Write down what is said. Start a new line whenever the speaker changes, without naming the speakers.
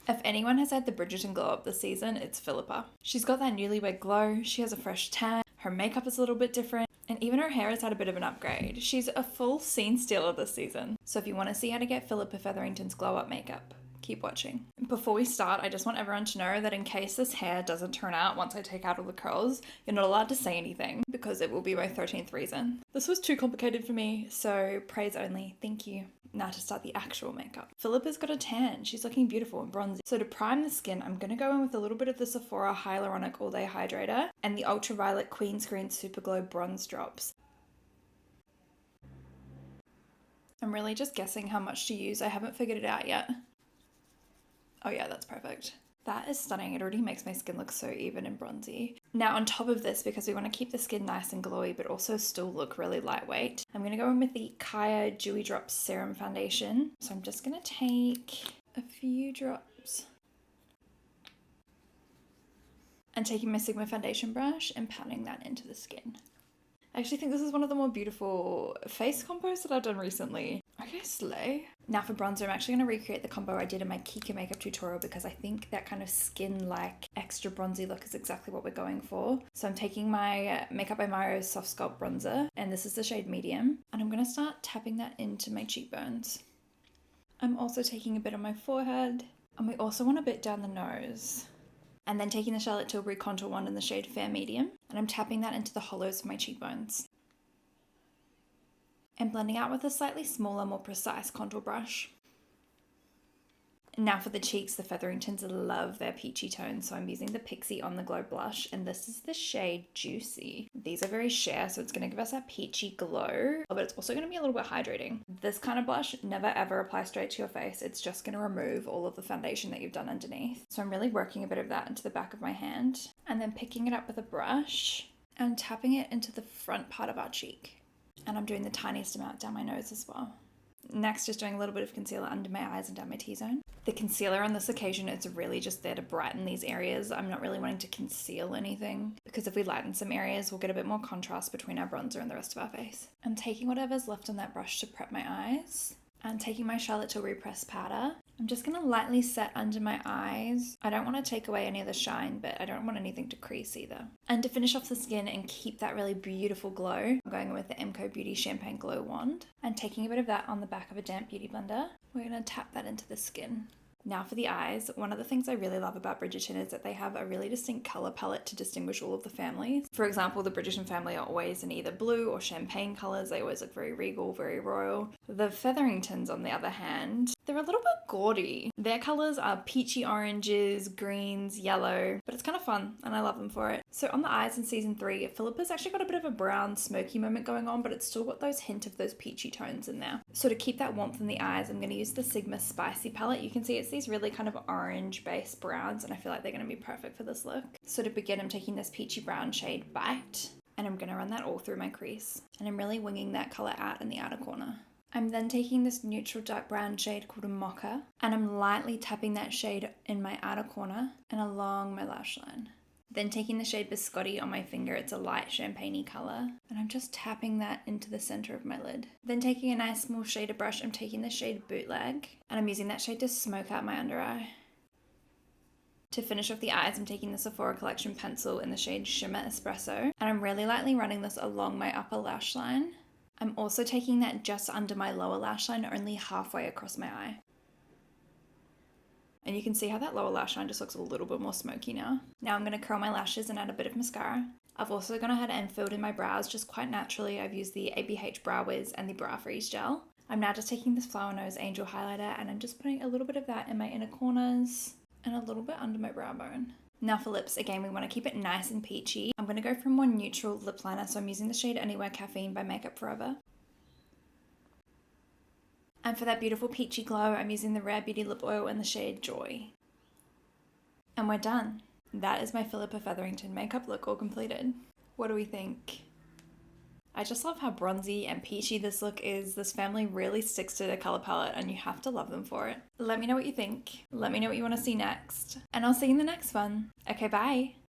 If anyone has had the Bridgerton glow up this season, it's Philippa. She's got that newlywed glow, she has a fresh tan, her makeup is a little bit different, and even her hair has had a bit of an upgrade. She's a full scene stealer this season. So if you want to see how to get Philippa Featherington's glow up makeup, keep watching. Before we start, I just want everyone to know that in case this hair doesn't turn out once I take out all the curls, you're not allowed to say anything because it will be my 13th reason. This was too complicated for me, so praise only. Thank you. Now to start the actual makeup. Philippa's got a tan. She's looking beautiful and bronzy. So to prime the skin, I'm going to go in with a little bit of the Sephora Hyaluronic All Day Hydrator and the Ultraviolet Queen Screen Super Glow Bronze Drops. I'm really just guessing how much to use. I haven't figured it out yet. Oh yeah, that's perfect. That is stunning. It already makes my skin look so even and bronzy. Now on top of this, because we want to keep the skin nice and glowy but also still look really lightweight, I'm going to go in with the Kaya Dewy Drops Serum Foundation. So I'm just going to take a few drops and taking my Sigma foundation brush and patting that into the skin. I actually think this is one of the more beautiful face combos that I've done recently. Okay, slay. Now for bronzer, I'm actually going to recreate the combo I did in my Kika makeup tutorial because I think that kind of skin-like extra bronzy look is exactly what we're going for. So I'm taking my Makeup by Mario Soft Sculpt Bronzer, and this is the shade Medium, and I'm going to start tapping that into my cheekbones. I'm also taking a bit on my forehead, and we also want a bit down the nose. And then taking the Charlotte Tilbury Contour Wand in the shade Fair Medium, and I'm tapping that into the hollows of my cheekbones. And blending out with a slightly smaller, more precise contour brush. And now for the cheeks, the Featheringtons love their peachy tones, so I'm using the Pixie On The Glow blush, and this is the shade Juicy. These are very sheer, so it's going to give us that peachy glow, but it's also going to be a little bit hydrating. This kind of blush never ever apply straight to your face. It's just going to remove all of the foundation that you've done underneath. So I'm really working a bit of that into the back of my hand, and then picking it up with a brush and tapping it into the front part of our cheek. And I'm doing the tiniest amount down my nose as well. Next, just doing a little bit of concealer under my eyes and down my T-zone. The concealer on this occasion, it's really just there to brighten these areas. I'm not really wanting to conceal anything because if we lighten some areas, we'll get a bit more contrast between our bronzer and the rest of our face. I'm taking whatever's left on that brush to prep my eyes and taking my Charlotte Tilbury pressed powder. I'm just going to lightly set under my eyes. I don't want to take away any of the shine, but I don't want anything to crease either. And to finish off the skin and keep that really beautiful glow, I'm going with the MCO Beauty Champagne Glow Wand and taking a bit of that on the back of a damp beauty blender. We're going to tap that into the skin. Now for the eyes, one of the things I really love about Bridgerton is that they have a really distinct colour palette to distinguish all of the families. For example, the Bridgerton family are always in either blue or champagne colours. They always look very regal, very royal. The Featheringtons, on the other hand, they're a little bit gaudy. Their colours are peachy oranges, greens, yellow, but it's kind of fun and I love them for it. So on the eyes in season 3, Philippa's actually got a bit of a brown smoky moment going on, but it's still got those hint of those peachy tones in there. So to keep that warmth in the eyes, I'm going to use the Sigma Spicy palette. You can see it's these really kind of orange based browns and I feel like they're going to be perfect for this look. So to begin, I'm taking this peachy brown shade Bite and I'm going to run that all through my crease. And I'm really winging that colour out in the outer corner. I'm then taking this neutral dark brown shade called a Mocha and I'm lightly tapping that shade in my outer corner and along my lash line. Then taking the shade Biscotti on my finger, it's a light champagne-y colour, and I'm just tapping that into the centre of my lid. Then taking a nice small shader brush, I'm taking the shade Bootleg, and I'm using that shade to smoke out my under eye. To finish off the eyes, I'm taking the Sephora Collection pencil in the shade Shimmer Espresso, and I'm really lightly running this along my upper lash line. I'm also taking that just under my lower lash line, only halfway across my eye. And you can see how that lower lash line just looks a little bit more smoky now. Now I'm going to curl my lashes and add a bit of mascara. I've also gone ahead and filled in my brows just quite naturally. I've used the ABH Brow Wiz and the Brow Freeze Gel. I'm now just taking this Flower Nose Angel highlighter and I'm just putting a little bit of that in my inner corners and a little bit under my brow bone. Now for lips, again, we want to keep it nice and peachy. I'm going to go for a more neutral lip liner, so I'm using the shade Anywhere Caffeine by Makeup Forever. And for that beautiful peachy glow, I'm using the Rare Beauty Lip Oil in the shade Joy. And we're done. That is my Philippa Featherington makeup look all completed. What do we think? I just love how bronzy and peachy this look is. This family really sticks to their colour palette and you have to love them for it. Let me know what you think. Let me know what you want to see next. And I'll see you in the next one. Okay, bye.